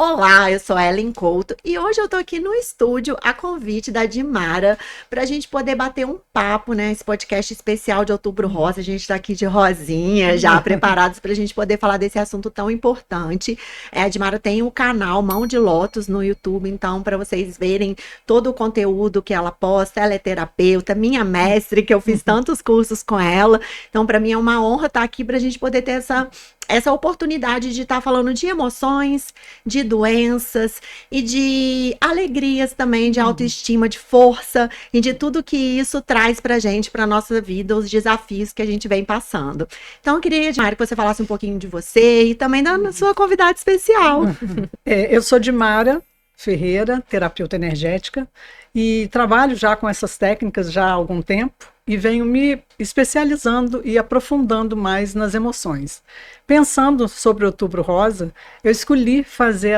Olá, eu sou a Ellen Couto e hoje eu tô aqui no estúdio a convite da Dimara para a gente poder bater um papo, né? Esse podcast especial de Outubro Rosa. A gente tá aqui de rosinha, já preparados para a gente poder falar desse assunto tão importante. A Dimara tem o canal Mão de Lótus no YouTube, então, para vocês verem todo o conteúdo que ela posta. Ela é terapeuta, minha mestre, que eu fiz tantos cursos com ela. Então, para mim é uma honra estar aqui para a gente poder ter essa oportunidade de estar falando de emoções, de doenças e de alegrias também, de autoestima, de força e de tudo que isso traz pra gente, pra nossa vida, os desafios que a gente vem passando. Então, eu queria, Mari, que você falasse um pouquinho de você e também da sua convidada especial. Eu sou Dimara Ferreira, terapeuta energética, e trabalho já com essas técnicas já há algum tempo e venho me especializando e aprofundando mais nas emoções. Pensando sobre Outubro Rosa, eu escolhi fazer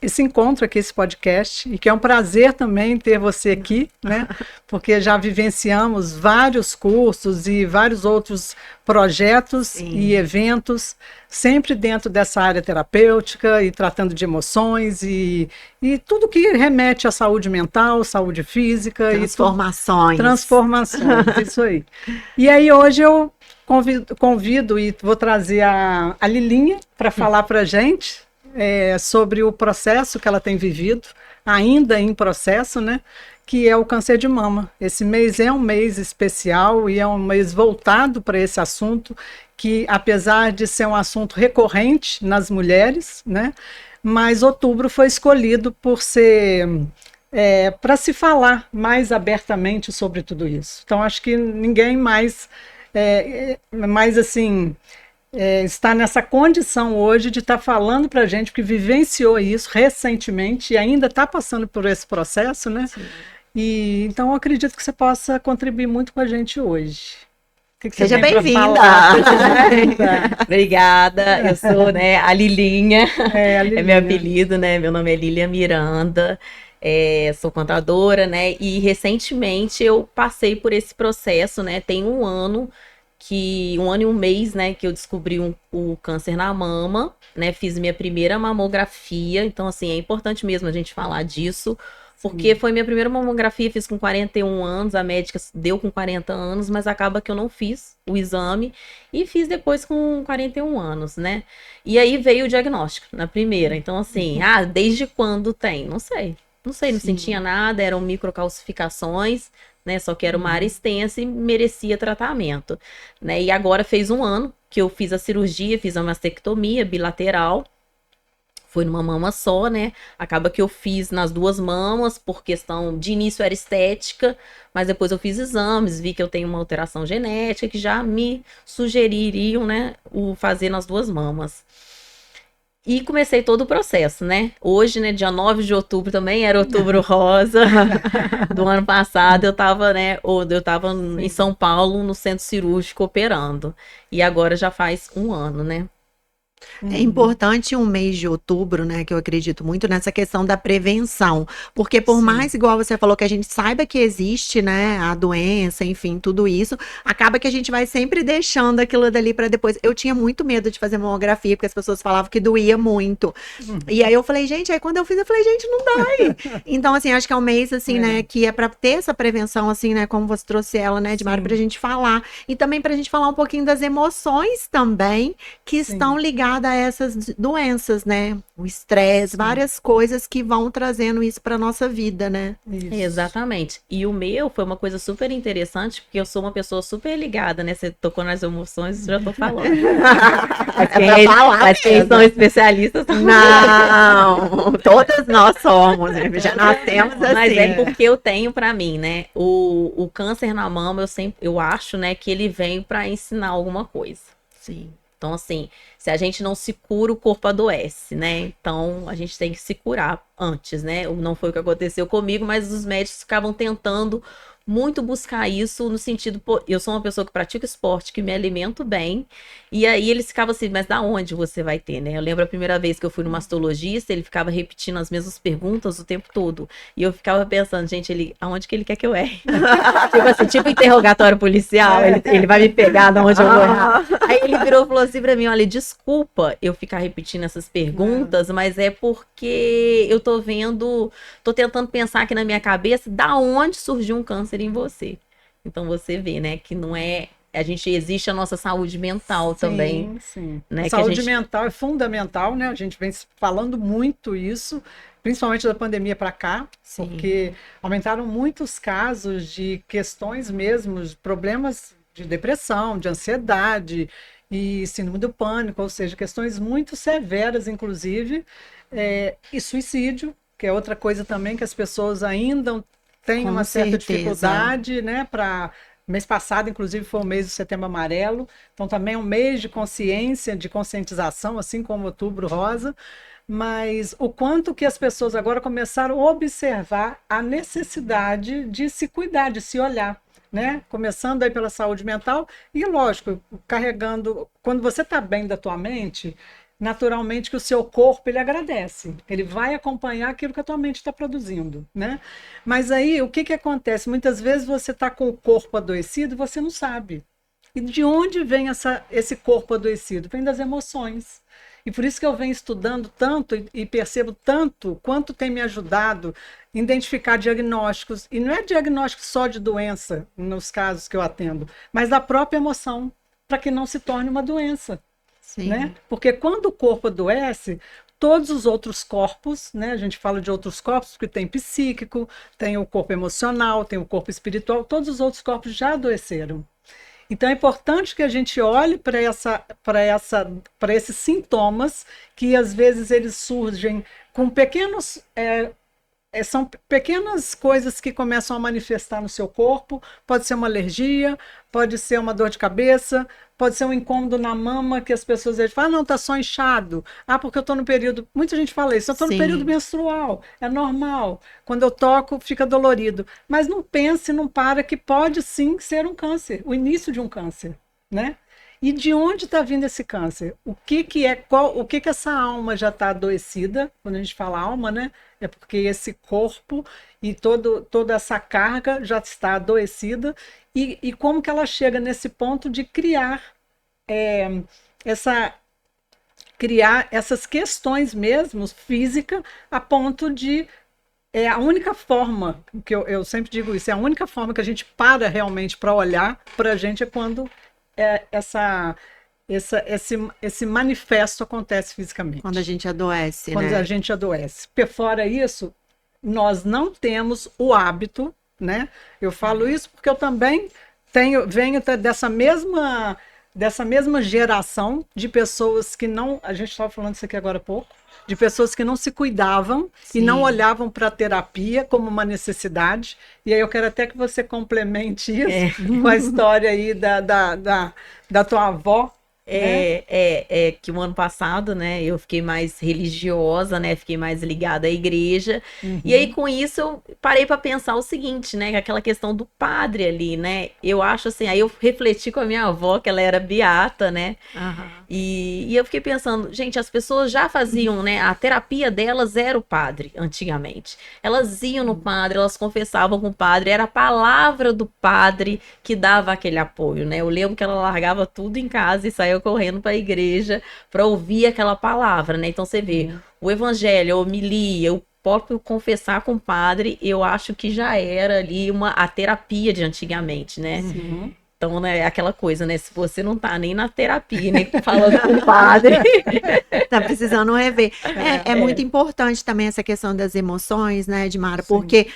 esse encontro aqui, esse podcast, e que é um prazer também ter você aqui, né? Porque já vivenciamos vários cursos e vários outros projetos Sim. E eventos, sempre dentro dessa área terapêutica e tratando de emoções e tudo que remete à saúde mental, saúde física. Transformações, isso aí. E aí hoje eu convido e vou trazer a Lilinha para falar para a gente sobre o processo que ela tem vivido, ainda em processo, né? Que é o câncer de mama. Esse mês é um mês especial e é um mês voltado para esse assunto, que apesar de ser um assunto recorrente nas mulheres, né? Mas outubro foi escolhido por ser para se falar mais abertamente sobre tudo isso. Então acho que ninguém mais assim está nessa condição hoje de estar falando para a gente, que vivenciou isso recentemente e ainda está passando por esse processo, né? Sim. E então eu acredito que você possa contribuir muito com a gente hoje. Seja bem-vinda! Obrigada, eu sou, né, a Lilinha, a Lilinha. É meu apelido, né? Meu nome é Lília Miranda, sou contadora, né? E recentemente eu passei por esse processo, né? Tem um ano e um mês, né, que eu descobri o câncer na mama, né? Fiz minha primeira mamografia, então assim, é importante mesmo a gente falar disso. Porque foi minha primeira mamografia, fiz com 41 anos, a médica deu com 40 anos, mas acaba que eu não fiz o exame e fiz depois com 41 anos, né? E aí veio o diagnóstico na primeira. Então, assim, desde quando tem? Não sei, não sentia nada, eram microcalcificações, né? Só que era uma área extensa e merecia tratamento, né? E agora fez um ano que eu fiz a cirurgia, fiz a mastectomia bilateral. Foi numa mama só, né? Acaba que eu fiz nas duas mamas, por questão de início era estética, mas depois eu fiz exames, vi que eu tenho uma alteração genética que já me sugeririam, né, o fazer nas duas mamas. E comecei todo o processo, né? Hoje, né, dia 9 de outubro também era Outubro Rosa. Do ano passado eu tava, né, em São Paulo, no centro cirúrgico operando. E agora já faz um ano, né? É importante um mês de outubro, né, que eu acredito muito nessa questão da prevenção, porque por mais, igual você falou, que a gente saiba que existe, né, a doença, enfim, tudo isso, acaba que a gente vai sempre deixando aquilo dali para depois. Eu tinha muito medo de fazer mamografia, porque as pessoas falavam que doía muito, e aí eu falei, gente, aí quando eu fiz, eu falei, gente, não dói. Então, assim, acho que é um mês, assim, né, que é para ter essa prevenção, assim, né, como você trouxe ela, né, Dimara, pra gente falar, e também pra gente falar um pouquinho das emoções também, que estão ligadas a essas doenças, né? O estresse, várias coisas que vão trazendo isso para nossa vida, né? Isso. Exatamente. E o meu foi uma coisa super interessante, porque eu sou uma pessoa super ligada, né? Você tocou nas emoções, já tô falando. Mas quem são especialistas? Não, todas nós somos, né? Já nascemos assim. Mas é porque eu tenho para mim, né? O câncer na mama, eu acho, né, que ele vem para ensinar alguma coisa. Sim. Então, assim, se a gente não se cura, o corpo adoece, né? Então, a gente tem que se curar antes, né? Não foi o que aconteceu comigo, mas os médicos ficavam tentando muito buscar isso no sentido, pô, eu sou uma pessoa que pratica esporte, que me alimento bem, e aí eles ficavam assim, mas da onde você vai ter, né? Eu lembro a primeira vez que eu fui no mastologista, ele ficava repetindo as mesmas perguntas o tempo todo, e eu ficava pensando, gente, aonde que ele quer que eu erre? Tipo assim, tipo interrogatório policial, ele vai me pegar de onde eu vou errar. Aí ele virou e falou assim pra mim, olha, desculpa eu ficar repetindo essas perguntas, mas é porque eu tô tentando pensar aqui na minha cabeça da onde surgiu um câncer em você. Então você vê, né, que não é. Existe a nossa saúde mental também. Sim. Né, Saúde mental é fundamental, né? A gente vem falando muito isso, principalmente da pandemia para cá, porque aumentaram muitos casos de questões mesmo, de problemas de depressão, de ansiedade e síndrome do pânico, ou seja, questões muito severas, inclusive, e suicídio, que é outra coisa também que as pessoas ainda têm uma certa dificuldade, né, para... Mês passado, inclusive, foi o mês do Setembro Amarelo, então também é um mês de consciência, de conscientização, assim como Outubro Rosa, mas o quanto que as pessoas agora começaram a observar a necessidade de se cuidar, de se olhar, né? Começando aí pela saúde mental e, lógico, carregando... Quando você está bem da tua mente, naturalmente que o seu corpo ele agradece, ele vai acompanhar aquilo que a tua mente está produzindo, né? Mas aí o que acontece? Muitas vezes você está com o corpo adoecido e você não sabe. E de onde vem esse corpo adoecido? Vem das emoções. E por isso que eu venho estudando tanto e percebo tanto quanto tem me ajudado a identificar diagnósticos. E não é diagnóstico só de doença, nos casos que eu atendo, mas da própria emoção, para que não se torne uma doença. Né? Porque quando o corpo adoece, todos os outros corpos, né? A gente fala de outros corpos, porque tem psíquico, tem o corpo emocional, tem o corpo espiritual, todos os outros corpos já adoeceram. Então é importante que a gente olhe para esses sintomas, que às vezes eles surgem com pequenos... são pequenas coisas que começam a manifestar no seu corpo. Pode ser uma alergia, pode ser uma dor de cabeça, pode ser um incômodo na mama, que as pessoas falam, não, tá só inchado. Porque eu tô no período... Muita gente fala isso, eu tô no período menstrual, é normal. Quando eu toco, fica dolorido. Mas não pense, não para, que pode sim ser um câncer, o início de um câncer, né? E de onde está vindo esse câncer? O que essa alma já está adoecida? Quando a gente fala alma, né? É porque esse corpo e toda essa carga já está adoecida. E como que ela chega nesse ponto de criar essas questões mesmo físicas, a ponto de... a única forma, que eu sempre digo isso, é a única forma que a gente para realmente para olhar para a gente é quando esse manifesto acontece fisicamente. Quando a gente adoece, Quando a gente adoece. Porque fora isso, nós não temos o hábito, né? Eu falo isso porque eu também venho dessa mesma geração de pessoas que não... A gente estava falando isso aqui agora há pouco, de pessoas que não se cuidavam e não olhavam para a terapia como uma necessidade. E aí eu quero até que você complemente isso com a história aí da tua avó. Que o ano passado, né, eu fiquei mais religiosa, né, fiquei mais ligada à igreja, e aí com isso eu parei para pensar o seguinte, né, aquela questão do padre ali, né, eu acho assim, aí eu refleti com a minha avó, que ela era beata, né, e eu fiquei pensando, gente, as pessoas já faziam, né, a terapia delas era o padre, antigamente, elas iam no padre, elas confessavam com o padre, era a palavra do padre que dava aquele apoio, né, eu lembro que ela largava tudo em casa e saía correndo para a igreja para ouvir aquela palavra, né? Então você vê, o evangelho, a homilia, o próprio confessar com o padre, eu acho que já era ali a terapia de antigamente, né? Então, né, aquela coisa, né? Se você não tá nem na terapia, nem falando com o padre... Tá precisando rever. É muito importante também essa questão das emoções, né, Edmara? Porque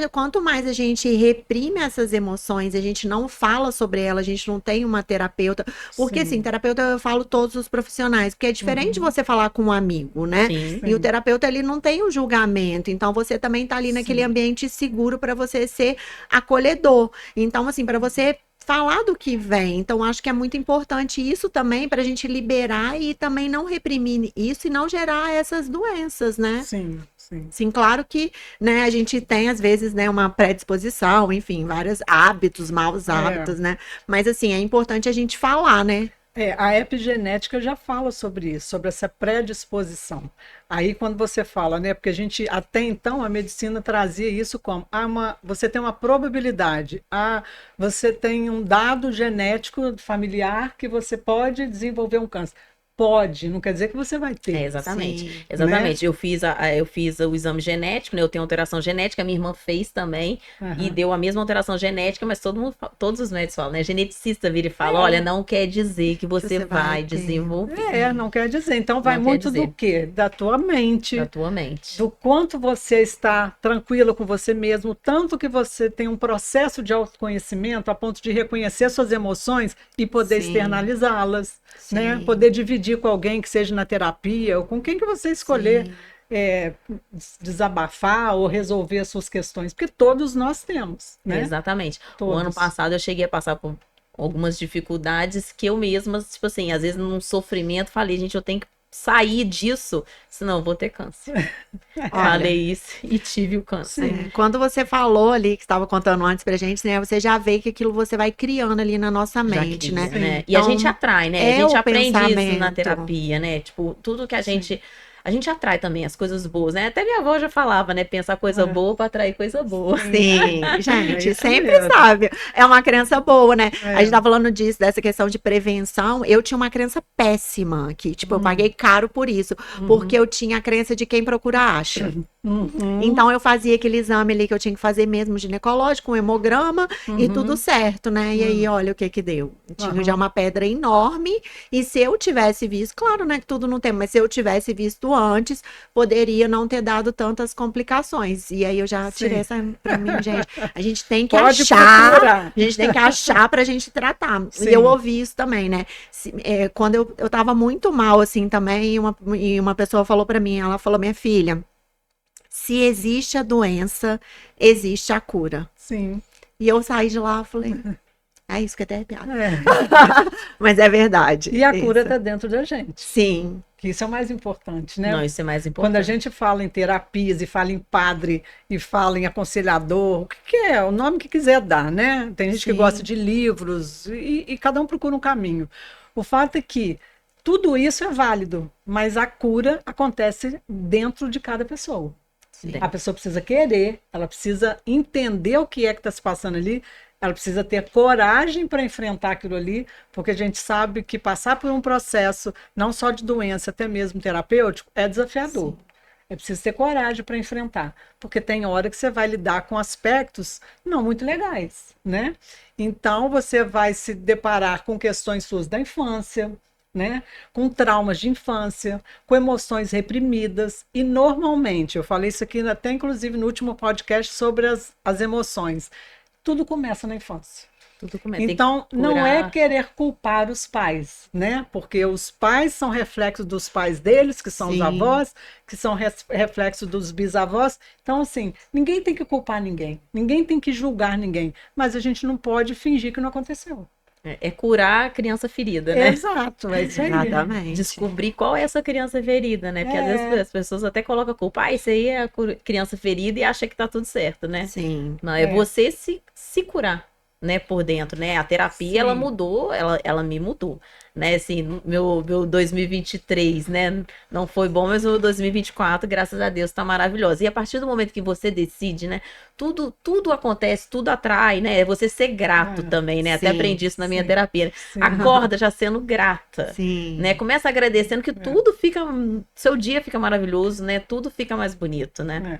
quanto mais a gente reprime essas emoções, a gente não fala sobre elas, a gente não tem uma terapeuta. Porque, assim, terapeuta eu falo todos os profissionais, porque é diferente de você falar com um amigo, né? E o terapeuta, ele não tem um julgamento. Então, você também tá ali naquele ambiente seguro para você ser acolhedor. Então, assim, para você falar do que vem. Então, acho que é muito importante isso também para a gente liberar e também não reprimir isso e não gerar essas doenças, né? Sim. Sim. Sim, claro que, né, a gente tem, às vezes, né, uma predisposição, enfim, vários hábitos, maus hábitos, né? Mas, assim, é importante a gente falar, né? A epigenética já fala sobre isso, sobre essa predisposição. Aí quando você fala, né, porque a gente, até então, a medicina trazia isso como, você tem uma probabilidade, você tem um dado genético familiar que você pode desenvolver um câncer. Pode, não quer dizer que você vai ter. Exatamente. Sim, Exatamente. Né? Eu fiz o exame genético, né? Eu tenho alteração genética, minha irmã fez também, e deu a mesma alteração genética, mas todos os médicos falam, né? Geneticista vira e fala, olha, não quer dizer que você vai desenvolver. Não quer dizer. Então vai muito do quê? Da tua mente. Da tua mente. Do quanto você está tranquilo com você mesmo, tanto que você tem um processo de autoconhecimento a ponto de reconhecer suas emoções e poder externalizá-las, né? Poder dividir com alguém que seja na terapia, ou com quem que você escolher desabafar ou resolver as suas questões, porque todos nós temos, né? Exatamente. Todos. O ano passado eu cheguei a passar por algumas dificuldades que eu mesma, tipo assim, às vezes num sofrimento, falei, gente, eu tenho que sair disso, senão eu vou ter câncer. Falei isso e tive o câncer. Quando você falou ali, que estava contando antes pra gente, né? Você já vê que aquilo você vai criando ali na nossa mente, né? E então, a gente atrai, né? A gente aprende isso na terapia, né? Tipo, tudo que a gente atrai também as coisas boas, né? Até minha avó já falava, né? Pensar coisa boa para atrair coisa boa. Sim, gente, sempre sabe. É uma crença boa, né? A gente tá falando disso, dessa questão de prevenção. Eu tinha uma crença péssima aqui. Tipo, eu paguei caro por isso. Porque eu tinha a crença de quem procura acha. Então eu fazia aquele exame ali que eu tinha que fazer mesmo, ginecológico, um hemograma e tudo certo, né? E aí, olha o que que deu. Tinha já uma pedra enorme e se eu tivesse visto, claro, né, que tudo não tem, mas se eu tivesse visto antes, poderia não ter dado tantas complicações. E aí eu já tirei essa pra mim, gente. A gente tem que achar, a gente tem que achar pra gente tratar. E eu ouvi isso também, né? Quando eu tava muito mal, assim, também, e uma pessoa falou pra mim, ela falou, minha filha, se existe a doença, existe a cura. Sim. E eu saí de lá e falei, é isso que até é piada. Mas é verdade. E a cura está dentro da gente. Sim. Que isso é o mais importante, né? Não, isso é mais importante. Quando a gente fala em terapias, e fala em padre, e fala em aconselhador, o que é? O nome que quiser dar, né? Tem gente que gosta de livros, e cada um procura um caminho. O fato é que tudo isso é válido, mas a cura acontece dentro de cada pessoa. Sim. A pessoa precisa querer, ela precisa entender o que é que está se passando ali, ela precisa ter coragem para enfrentar aquilo ali, porque a gente sabe que passar por um processo, não só de doença, até mesmo terapêutico, é desafiador. Sim. É preciso ter coragem para enfrentar, porque tem hora que você vai lidar com aspectos não muito legais, né? Então, você vai se deparar com questões suas da infância, né? Com traumas de infância, com emoções reprimidas, e normalmente, eu falei isso aqui até inclusive no último podcast sobre as emoções, tudo começa na infância. Tudo começa. Então, não é querer culpar os pais, né? Porque os pais são reflexos dos pais deles, que são os avós, que são reflexos dos bisavós. Então, assim, ninguém tem que culpar ninguém, ninguém tem que julgar ninguém, mas a gente não pode fingir que não aconteceu. É curar a criança ferida, né? Exato, é isso aí. Exatamente. Descobrir qual é essa criança ferida, né? Porque às vezes as pessoas até colocam a culpa, isso aí é a criança ferida e acha que tá tudo certo, né? Sim. Não, é você se curar, né, por dentro, né? A terapia, ela mudou, ela me mudou, né? Assim, meu 2023, né, não foi bom, mas o 2024, graças a Deus, tá maravilhoso. E a partir do momento que você decide, né, tudo acontece, tudo atrai, né? Você ser grato também, né? Até aprendi isso na minha terapia. Acorda já sendo grata, né? Começa agradecendo que tudo fica, seu dia fica maravilhoso, né? Tudo fica mais bonito, né?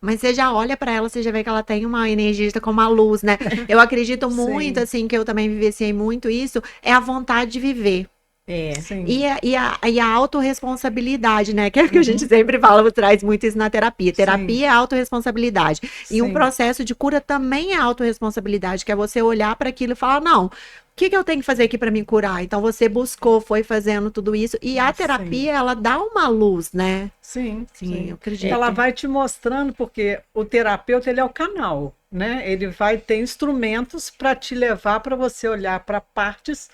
Mas você já olha pra ela, você já vê que ela tem uma energia como a luz, né? Eu acredito muito, assim, que eu também vivenciei muito isso, é a vontade de viver. E a autorresponsabilidade, né? Que é o que a gente sempre fala, traz muito isso na terapia. Terapia é autorresponsabilidade. E um processo de cura também é autorresponsabilidade, que é você olhar para aquilo e falar, não, o que eu tenho que fazer aqui para me curar? Então você buscou, foi fazendo tudo isso. E a terapia, ela dá uma luz, né? Sim, eu acredito. Ela vai te mostrando, porque o terapeuta, ele é o canal, né? Ele vai ter instrumentos para te levar para você olhar para partes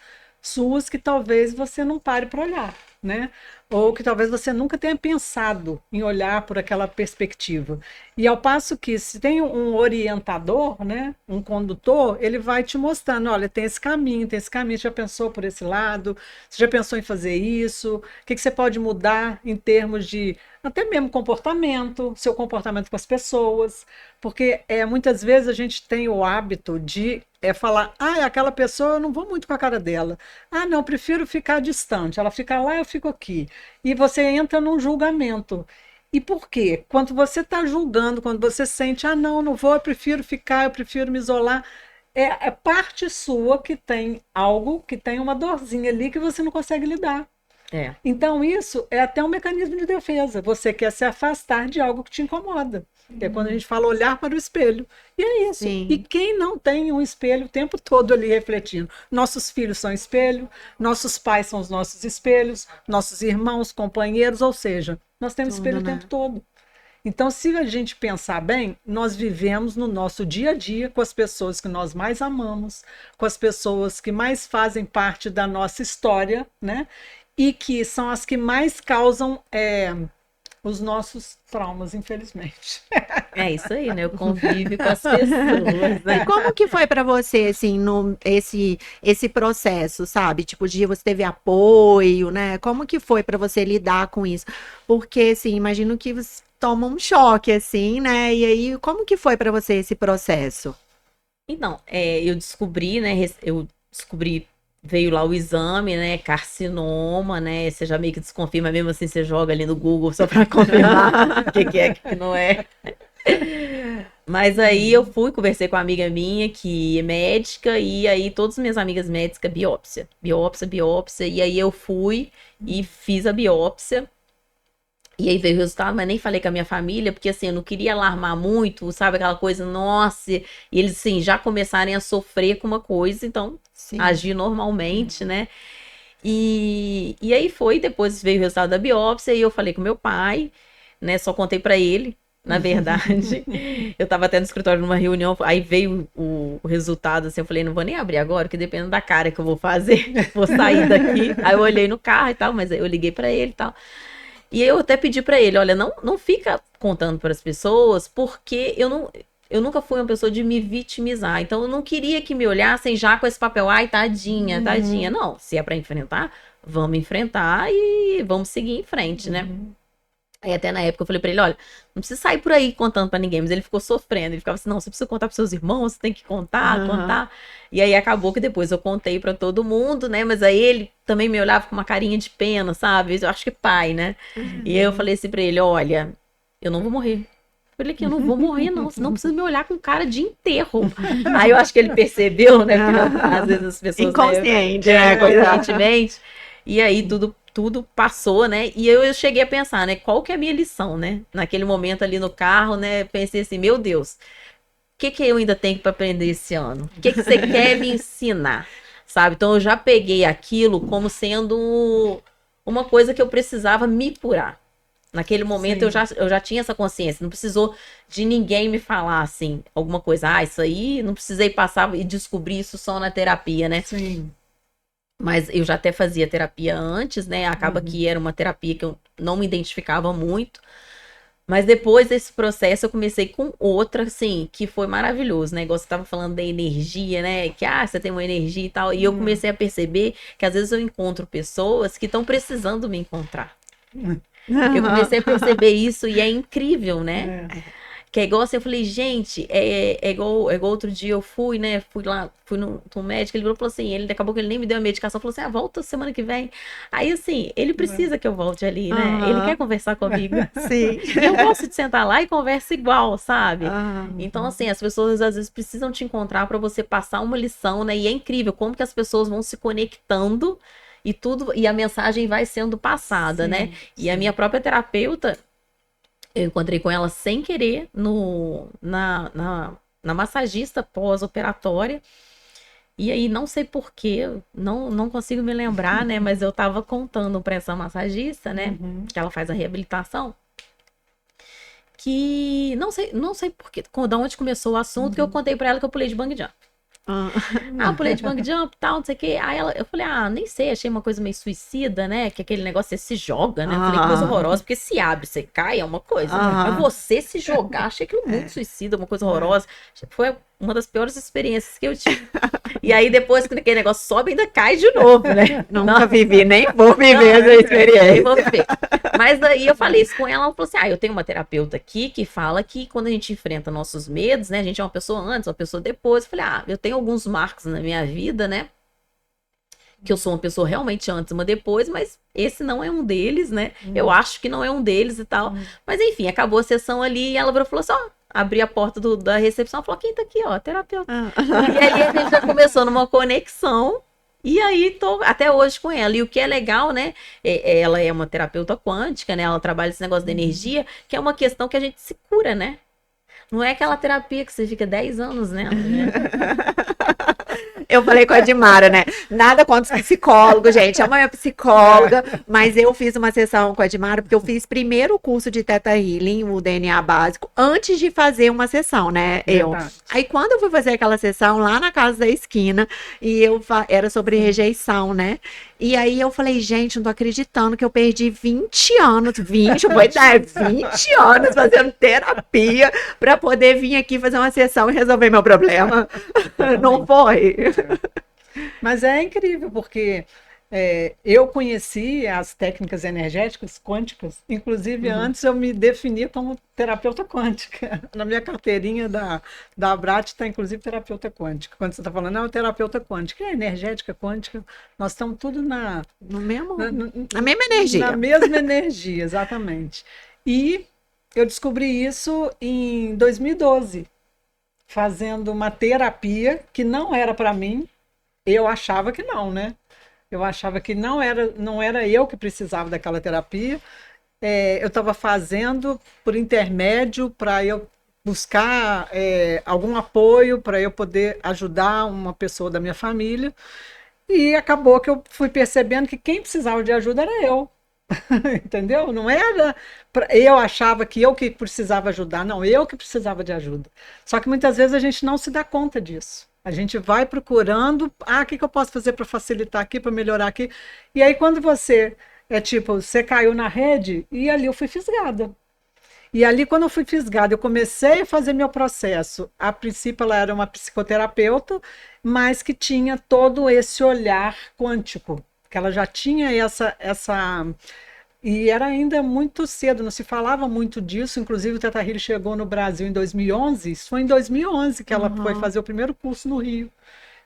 suas que talvez você não pare para olhar, né? Ou que talvez você nunca tenha pensado em olhar por aquela perspectiva. E ao passo que, se tem um orientador, né, um condutor, ele vai te mostrando, olha, tem esse caminho, você já pensou por esse lado, você já pensou em fazer isso, o que você pode mudar em termos de até mesmo comportamento, seu comportamento com as pessoas, porque muitas vezes a gente tem o hábito de falar, aquela pessoa eu não vou muito com a cara dela, não, eu prefiro ficar distante, ela fica lá, eu fico aqui. E você entra num julgamento. E por quê? Quando você está julgando, quando você sente, não, não vou, eu prefiro ficar, eu prefiro me isolar, é parte sua que tem algo, que tem uma dorzinha ali que você não consegue lidar. Então, isso é até um mecanismo de defesa. Você quer se afastar de algo que te incomoda. É quando a gente fala olhar para o espelho. E é isso. Sim. E quem não tem um espelho o tempo todo ali refletindo? Nossos filhos são espelho, nossos pais são os nossos espelhos, nossos irmãos, companheiros, ou seja, nós temos espelho o tempo todo. Então, se a gente pensar bem, nós vivemos no nosso dia a dia com as pessoas que nós mais amamos, com as pessoas que mais fazem parte da nossa história, né? E que são as que mais causam os nossos traumas, infelizmente. É isso aí, né? O convívio com as pessoas, né? E como que foi para você, assim, esse processo, sabe? Tipo, você teve apoio, né? Como que foi para você lidar com isso? Porque, assim, imagino que você toma um choque, assim, né? E aí, como que foi para você esse processo? Então, eu descobri, né? Veio lá o exame, né? Carcinoma, né? Você já meio que desconfia, mas mesmo assim você joga ali no Google só para confirmar o que é que não é. Mas aí eu fui, conversei com uma amiga minha que é médica, e aí todas as minhas amigas médicas, biópsia, e aí eu fui e fiz a biópsia. E aí veio o resultado, mas nem falei com a minha família, porque assim, eu não queria alarmar muito, sabe? Aquela coisa, nossa, e eles assim, já começarem a sofrer com uma coisa, então agir normalmente, né? E aí depois veio o resultado da biópsia, e eu falei com meu pai, né? Só contei pra ele, na verdade. Eu tava até no escritório numa reunião, aí veio o resultado, assim, eu falei, não vou nem abrir agora, porque dependendo da cara que eu vou fazer, vou sair daqui. Aí eu olhei no carro e tal, mas aí eu liguei pra ele e tal. E eu até pedi pra ele, olha, não fica contando para as pessoas, porque eu nunca fui uma pessoa de me vitimizar. Então eu não queria que me olhassem já com esse papel, ai, tadinha, tadinha. Não, se é para enfrentar, vamos enfrentar e vamos seguir em frente, né? Aí até na época eu falei pra ele, olha, não precisa sair por aí contando pra ninguém, mas ele ficou sofrendo, ele ficava assim, não, você precisa contar pros seus irmãos, você tem que contar. E aí acabou que depois eu contei pra todo mundo, né, mas aí ele também me olhava com uma carinha de pena, sabe, eu acho que pai, né, e aí eu falei assim pra ele, olha, eu não vou morrer. Eu falei que eu não vou morrer não, senão precisa me olhar com cara de enterro. Aí eu acho que ele percebeu, né, porque às vezes as pessoas... Inconsciente, inconscientemente. E aí tudo passou, né? E eu cheguei a pensar, né? Qual que é a minha lição, né? Naquele momento ali no carro, né? Pensei assim, meu Deus, o que eu ainda tenho para aprender esse ano? O que você quer me ensinar? Sabe? Então eu já peguei aquilo como sendo uma coisa que eu precisava me curar. Naquele momento eu já tinha essa consciência, não precisou de ninguém me falar assim, alguma coisa, isso aí, não precisei passar e descobrir isso só na terapia, né? Sim. Mas eu já até fazia terapia antes, né? Acaba que era uma terapia que eu não me identificava muito. Mas depois desse processo eu comecei com outra, assim, que foi maravilhoso, né? Igual você estava falando da energia, né? Que, você tem uma energia e tal. E eu comecei a perceber que às vezes eu encontro pessoas que estão precisando me encontrar. Eu comecei a perceber isso e é incrível, né? Que é igual assim, eu falei, gente, é igual outro dia eu fui, né? Fui no médico, ele falou assim, ele acabou que ele nem me deu a medicação, falou assim, volta semana que vem. Aí assim, ele precisa que eu volte ali, né? Ele quer conversar comigo. Sim. E eu gosto de sentar lá e conversa igual, sabe? Então, assim, as pessoas às vezes precisam te encontrar para você passar uma lição, né? E é incrível como que as pessoas vão se conectando e tudo, e a mensagem vai sendo passada, né? E a minha própria terapeuta, eu encontrei com ela sem querer na massagista pós-operatória. E aí, não sei porquê, não consigo me lembrar, né? Mas eu tava contando pra essa massagista, né? Que ela faz a reabilitação. Que não sei porquê, de onde começou o assunto, que eu contei pra ela que eu pulei de bungee jump. Eu pulei de bungee jump e tal, não sei o quê. Aí eu falei, nem sei, achei uma coisa meio suicida, né? Que aquele negócio, você se joga, né? Eu falei, que coisa horrorosa, porque se abre, você cai, é uma coisa. Mas você se jogar, achei aquilo muito suicida, uma coisa horrorosa. Foi uma das piores experiências que eu tive. E aí, depois que aquele negócio sobe, ainda cai de novo, né? Nunca vivi, nem vou viver essa experiência. Nem vou viver. Mas daí eu falei isso com ela, ela falou assim, eu tenho uma terapeuta aqui que fala que quando a gente enfrenta nossos medos, né? A gente é uma pessoa antes, uma pessoa depois. Eu falei, eu tenho alguns marcos na minha vida, né? Que eu sou uma pessoa realmente antes, uma depois, mas esse não é um deles, né? Eu acho que não é um deles e tal. Mas enfim, acabou a sessão ali e ela falou assim, abri a porta da recepção, falou, quem tá aqui, terapeuta. E aí a gente já começou numa conexão, e aí tô até hoje com ela. E o que é legal, né? Ela é uma terapeuta quântica, né? Ela trabalha esse negócio da energia, que é uma questão que a gente se cura, né? Não é aquela terapia que você fica 10 anos nela, né? Eu falei com a Dimara, né? Nada contra os psicólogos, gente. A mãe é psicóloga, mas eu fiz uma sessão com a Dimara, porque eu fiz primeiro o curso de Theta Healing, o DNA básico, antes de fazer uma sessão, né? Aí, quando eu fui fazer aquela sessão lá na casa da esquina, e era sobre rejeição, né? E aí eu falei, gente, não tô acreditando que eu perdi 20 anos, 20 anos fazendo terapia pra poder vir aqui fazer uma sessão e resolver meu problema. Não foi? Mas é incrível, porque eu conheci as técnicas energéticas quânticas, inclusive antes eu me defini como terapeuta quântica. Na minha carteirinha da Abrat está inclusive terapeuta quântica. Quando você está falando, terapeuta quântica, energética quântica, nós estamos tudo na mesma energia. Na mesma energia, exatamente. E eu descobri isso em 2012, fazendo uma terapia que não era para mim. Eu achava que não, né? Eu achava que não era eu que precisava daquela terapia. Eu estava fazendo por intermédio para eu buscar algum apoio, para eu poder ajudar uma pessoa da minha família. E acabou que eu fui percebendo que quem precisava de ajuda era eu. Entendeu? Não era. Eu achava que eu que precisava ajudar, não, eu que precisava de ajuda. Só que muitas vezes a gente não se dá conta disso. A gente vai procurando, o que eu posso fazer para facilitar aqui, para melhorar aqui. E aí, quando você você caiu na rede, e ali eu fui fisgada. E ali, quando eu fui fisgada, eu comecei a fazer meu processo. A princípio, ela era uma psicoterapeuta, mas que tinha todo esse olhar quântico, que ela já tinha essa e era ainda muito cedo, não se falava muito disso. Inclusive o Theta Healing chegou no Brasil em 2011, isso foi em 2011 que ela foi fazer o primeiro curso no Rio.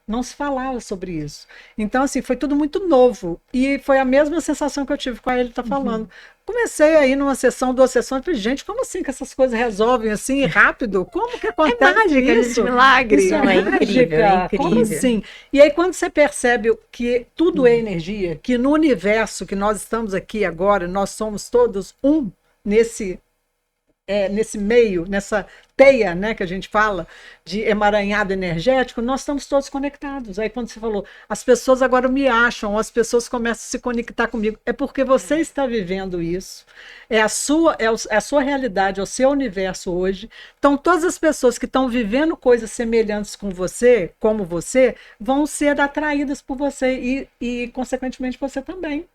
Não se falava sobre isso. Então, assim, foi tudo muito novo. E foi a mesma sensação que eu tive com a ele tá falando. Comecei aí numa sessão, 2 sessões, falei, gente, como assim que essas coisas resolvem assim rápido? Como que acontece mágica, isso? Milagre. Isso é incrível, é incrível. Como assim? E aí, quando você percebe que tudo é energia, que no universo que nós estamos aqui agora, nós somos todos nesse meio, nessa teia, né, que a gente fala, de emaranhado energético, nós estamos todos conectados. Aí quando você falou, as pessoas agora me acham, as pessoas começam a se conectar comigo, é porque você está vivendo isso, é a sua realidade, é o seu universo hoje. Então todas as pessoas que estão vivendo coisas semelhantes com você, como você, vão ser atraídas por você e consequentemente você também.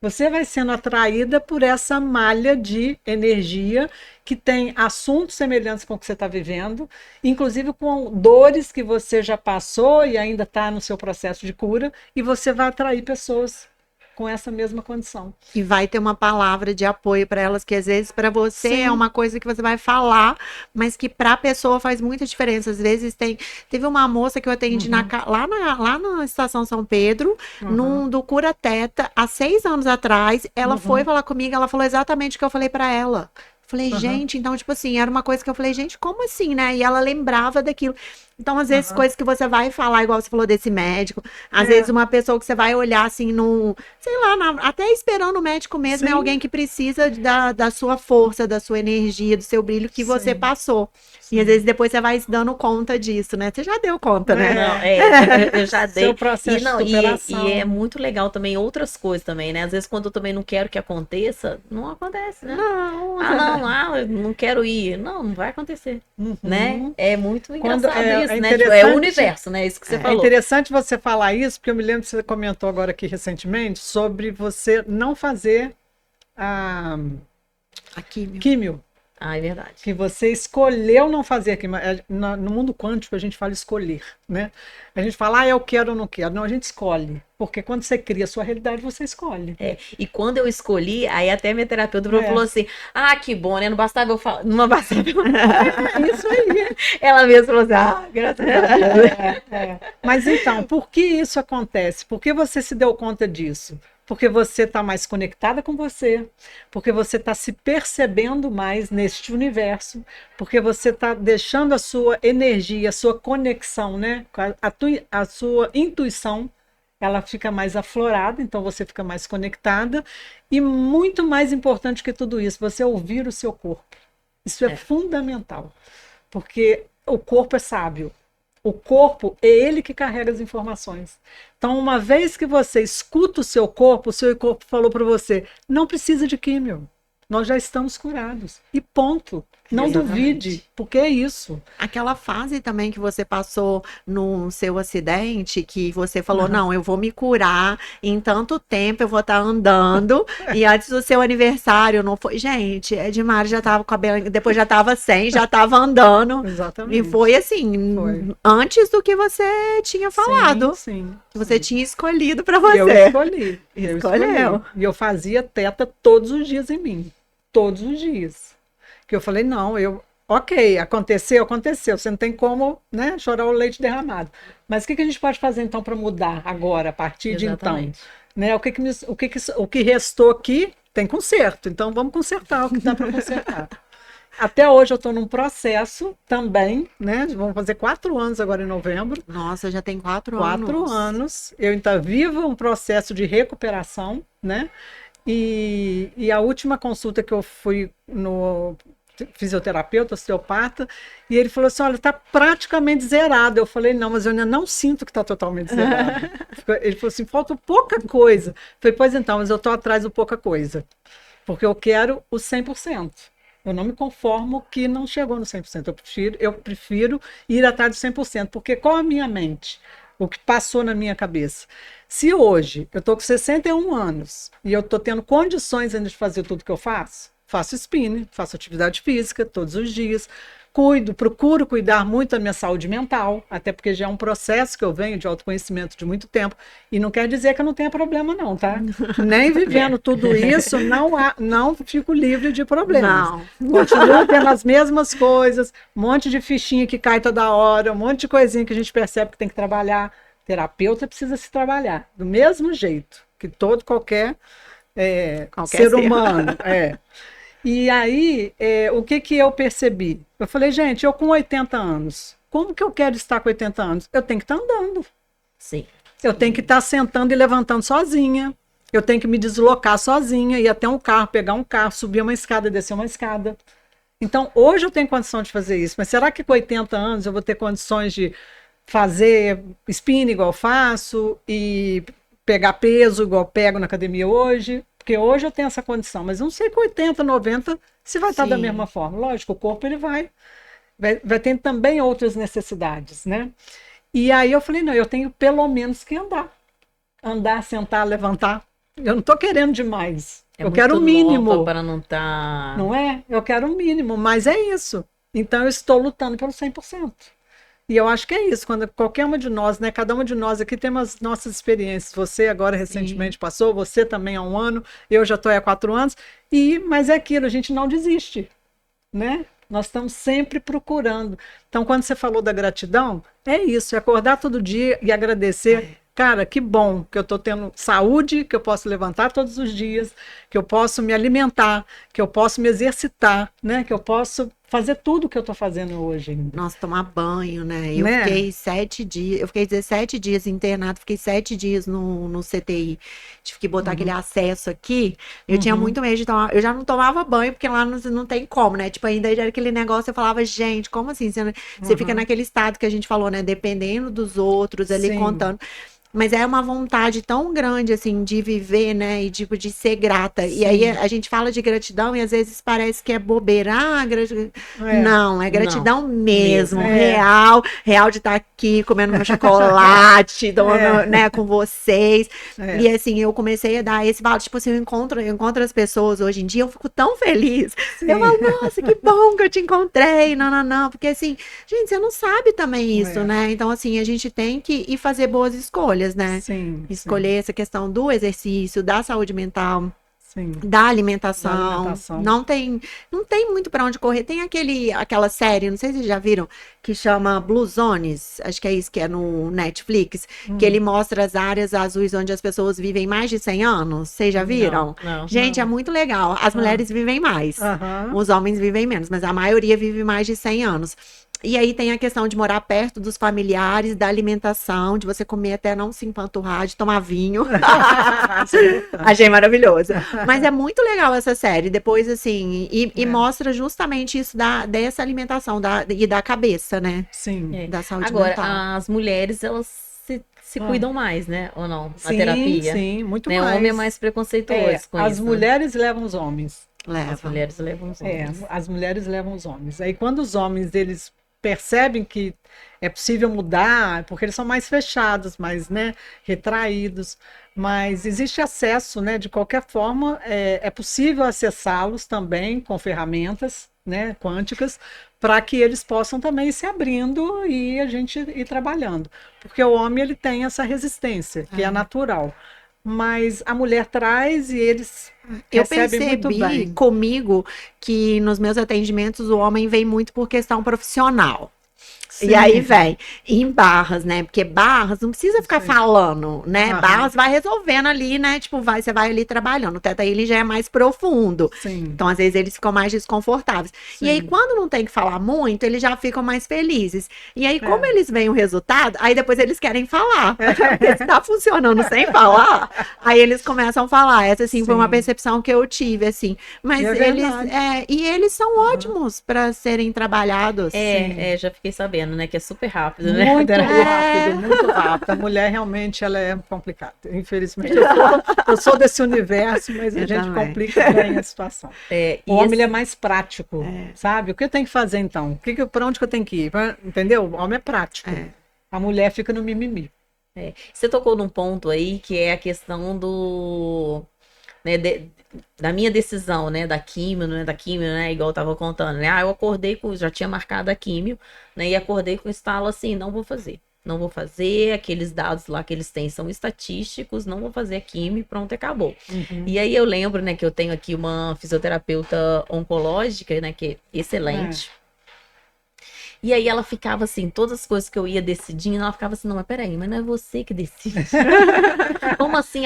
Você vai sendo atraída por essa malha de energia que tem assuntos semelhantes com o que você está vivendo, inclusive com dores que você já passou e ainda está no seu processo de cura, e você vai atrair pessoas com essa mesma condição. E vai ter uma palavra de apoio para elas, que às vezes para você Sim. é uma coisa que você vai falar, mas que para a pessoa faz muita diferença. Às vezes teve uma moça que eu atendi lá na Estação São Pedro, do Cura Teta, há 6 anos atrás, ela foi falar comigo, ela falou exatamente o que eu falei para ela. Falei, gente, então, tipo assim, era uma coisa que eu falei, gente, como assim, né? E ela lembrava daquilo. Então, às vezes, coisas que você vai falar, igual você falou desse médico, às vezes uma pessoa que você vai olhar assim sei lá, até esperando o médico mesmo, é alguém que precisa da sua força, da sua energia, do seu brilho que você passou. E às vezes depois você vai dando conta disso, né? Você já deu conta, né? Não, eu já dei. Seu processo de superação. E é muito legal também outras coisas também, né? Às vezes quando eu também não quero que aconteça, não acontece, né? eu não quero ir. Não vai acontecer, Uhum. né? É muito engraçado isso, né? Tipo, interessante, é o universo, né? Isso que você é falou. interessante você falar isso, porque eu me lembro que você comentou agora aqui recentemente sobre você não fazer a Aqui, meu. químio. Ah, é verdade. Que você escolheu não fazer aqui. No mundo quântico, a gente fala escolher, né? A gente fala, eu quero ou não quero. Não, a gente escolhe. Porque quando você cria a sua realidade, você escolhe. É, e quando eu escolhi, aí até minha terapeuta É. falou assim: ah, que bom, né? Não bastava eu falar. Não bastava eu... É isso aí. Ela mesma falou assim: ah, graças a Deus. Mas então, por que isso acontece? Por que você se deu conta disso? Porque você está mais conectada com você, porque você está se percebendo mais neste universo, porque você está deixando a sua energia, a sua conexão, né? A sua intuição, ela fica mais aflorada, então você fica mais conectada. E muito mais importante que tudo isso, você ouvir o seu corpo. Isso é fundamental, porque o corpo é sábio. O corpo é ele que carrega as informações. Então, uma vez que você escuta o seu corpo falou para você: não precisa de químio, nós já estamos curados. E ponto. Não Exatamente. duvide, porque é isso. Aquela fase também que você passou no seu acidente, que você falou, não, eu vou me curar, em tanto tempo eu vou estar andando, e antes do seu aniversário, não foi... Gente, Edmara já tava com a cabelo, depois já tava sem, já tava andando, Exatamente. e foi assim, Foi. antes do que você tinha falado, Sim. que você tinha escolhido para Eu você. escolhi. Eu Escolheu. escolhi. E eu fazia teta todos os dias em mim. Todos os dias. Que eu falei, não, ok, aconteceu. Você não tem como, né, chorar o leite derramado. Mas o que a gente pode fazer então para mudar agora, a partir de então? Exatamente. Né, o que restou aqui tem conserto. Então vamos consertar o que dá para consertar. Até hoje eu estou num processo também, né? Vamos fazer 4 anos agora em novembro. Nossa, já tem 4 4 anos. anos. Eu ainda vivo um processo de recuperação, né? E a última consulta que eu fui no fisioterapeuta, osteopata, e ele falou assim, olha, está praticamente zerado. Eu falei, não, mas eu ainda não sinto que está totalmente zerado. Ele falou assim, falta pouca coisa. Eu falei, pois então, mas eu estou atrás do pouca coisa, porque eu quero o 100%. Eu não me conformo que não chegou no 100%. Eu prefiro ir atrás do 100%, porque qual a minha mente? O que passou na minha cabeça? Se hoje eu estou com 61 anos e eu estou tendo condições ainda de fazer tudo que eu faço spinning, faço atividade física todos os dias, procuro cuidar muito da minha saúde mental, até porque já é um processo que eu venho de autoconhecimento de muito tempo, e não quer dizer que eu não tenha problema não, tá? Nem vivendo tudo isso, não fico livre de problemas. Não. Continuo tendo as mesmas coisas, um monte de fichinha que cai toda hora, um monte de coisinha que a gente percebe que tem que trabalhar. Terapeuta precisa se trabalhar, do mesmo jeito que qualquer ser humano. E aí, o que eu percebi? Eu falei, gente, eu com 80 anos, como que eu quero estar com 80 anos? Eu tenho que estar andando. Sim. Eu tenho que estar sentando e levantando sozinha. Eu tenho que me deslocar sozinha, ir até um carro, pegar um carro, subir uma escada, descer uma escada. Então, hoje eu tenho condição de fazer isso, mas será que com 80 anos eu vou ter condições de fazer spinning igual eu faço e pegar peso igual eu pego na academia hoje? Porque hoje eu tenho essa condição, mas não sei com 80, 90 se vai estar da mesma forma. Lógico, o corpo ele vai ter também outras necessidades, né? E aí eu falei, não, eu tenho pelo menos que andar. Andar, sentar, levantar. Eu não estou querendo demais. Eu quero o mínimo. Para não estar... Não é? Eu quero o mínimo, mas é isso. Então eu estou lutando pelo 100%. E eu acho que é isso, quando qualquer uma de nós, né, cada uma de nós aqui tem as nossas experiências. Você agora recentemente passou, você também há 1 ano, eu já estou há 4 anos, mas é aquilo, a gente não desiste, né? Nós estamos sempre procurando. Então, quando você falou da gratidão, é isso, é acordar todo dia e agradecer. Cara, que bom que eu estou tendo saúde, que eu posso levantar todos os dias, que eu posso me alimentar, que eu posso me exercitar, né? Que eu posso fazer tudo o que eu estou fazendo hoje ainda. Nossa, tomar banho, né? Eu fiquei 7 dias, eu fiquei 17 dias internado, fiquei 7 dias no CTI. Tive que botar aquele acesso aqui. Eu tinha muito medo de tomar. Eu já não tomava banho, porque lá não tem como, né? Tipo, ainda era aquele negócio, eu falava, gente, como assim? Você fica naquele estado que a gente falou, né? Dependendo dos outros, ali Sim. contando. mas é uma vontade tão grande, assim, de viver, né, e tipo, de ser grata. E aí a gente fala de gratidão e às vezes parece que é bobeira. Não, é gratidão mesmo, real, real de estar aqui comendo meu chocolate, né, com vocês. E assim, eu comecei a dar esse valor, tipo assim, eu encontro as pessoas hoje em dia, eu fico tão feliz. Sim. Eu falo, nossa, que bom que eu te encontrei, não, porque assim, gente, você não sabe também isso, né? Então, assim, a gente tem que ir fazer boas escolhas, né? Sim, escolher essa questão do exercício, da saúde mental. Sim. Da alimentação. Não tem muito para onde correr. Tem aquela série, não sei se vocês já viram, que chama Blue Zones, acho que é isso que é no Netflix, que ele mostra as áreas azuis onde as pessoas vivem mais de 100 anos. Vocês já viram? Não, gente, é muito legal. As mulheres vivem mais, os homens vivem menos, mas a maioria vive mais de 100 anos. E aí tem a questão de morar perto dos familiares, da alimentação, de você comer até não se empanturrar, de tomar vinho. Achei maravilhoso. Mas é muito legal essa série. Depois, assim, e mostra justamente isso dessa alimentação e da cabeça, né? Sim. Da saúde Agora, mental. as mulheres, elas se cuidam mais, né? Ou não? Na Sim, terapia. Sim, muito né? mais. O homem é mais preconceituoso com as isso. mulheres levam os homens. As mulheres levam os homens. As mulheres levam os homens. Aí quando os homens, eles percebem que é possível mudar, porque eles são mais fechados, mais, né, retraídos, mas existe acesso, né, de qualquer forma, é possível acessá-los também com ferramentas, né, quânticas, para que eles possam também ir se abrindo e a gente ir trabalhando, porque o homem ele tem essa resistência, que é natural. Mas a mulher traz e eles recebem muito bem. Eu percebi comigo que nos meus atendimentos o homem vem muito por questão profissional. Sim. E aí vem em barras, né? Porque barras não precisa ficar falando, né? Barras vai resolvendo ali, né? Tipo, você vai ali trabalhando. O Theta Healing já é mais profundo. Sim. Então, às vezes, eles ficam mais desconfortáveis. Sim. E aí, quando não tem que falar muito, eles já ficam mais felizes. E aí, como eles veem o resultado, aí depois eles querem falar. Porque se tá funcionando sem falar, aí eles começam a falar. Essa, assim, foi uma percepção que eu tive, assim. Mas eles são ótimos para serem trabalhados. Já fiquei sabendo, né? Que é super rápido, né? Muito rápido, muito rápido. A mulher realmente ela é complicada. Infelizmente, eu sou desse universo, mas a gente complica bem a situação. O homem ele é mais prático, sabe? O que eu tenho que fazer então? Para onde que eu tenho que ir? Entendeu? O homem é prático. A mulher fica no mimimi. Você tocou num ponto aí que é a questão do... Né, da minha decisão, né, da químio, né, igual eu tava contando, né, eu acordei já tinha marcado a químio, né, e acordei com o estalo assim, não vou fazer, aqueles dados lá que eles têm são estatísticos, não vou fazer a químio, pronto, acabou. E aí eu lembro, né, que eu tenho aqui uma fisioterapeuta oncológica, né, que é excelente. E aí ela ficava assim, todas as coisas que eu ia decidindo, ela ficava assim, não, mas peraí, mas não é você que decide. Como assim?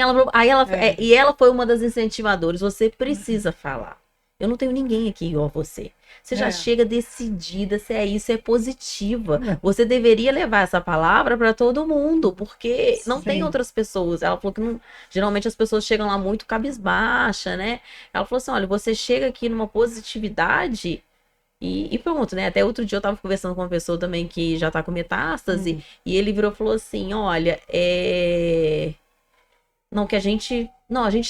E ela foi uma das incentivadoras, você precisa falar. Eu não tenho ninguém aqui igual a você. Você já chega decidida, se é isso, é positiva. Você deveria levar essa palavra para todo mundo, porque não tem outras pessoas. Ela falou que geralmente as pessoas chegam lá muito cabisbaixa, né? Ela falou assim, olha, você chega aqui numa positividade... E pronto, né? Até outro dia eu tava conversando com uma pessoa também que já tá com metástase, e ele virou e falou assim, olha, não, que a gente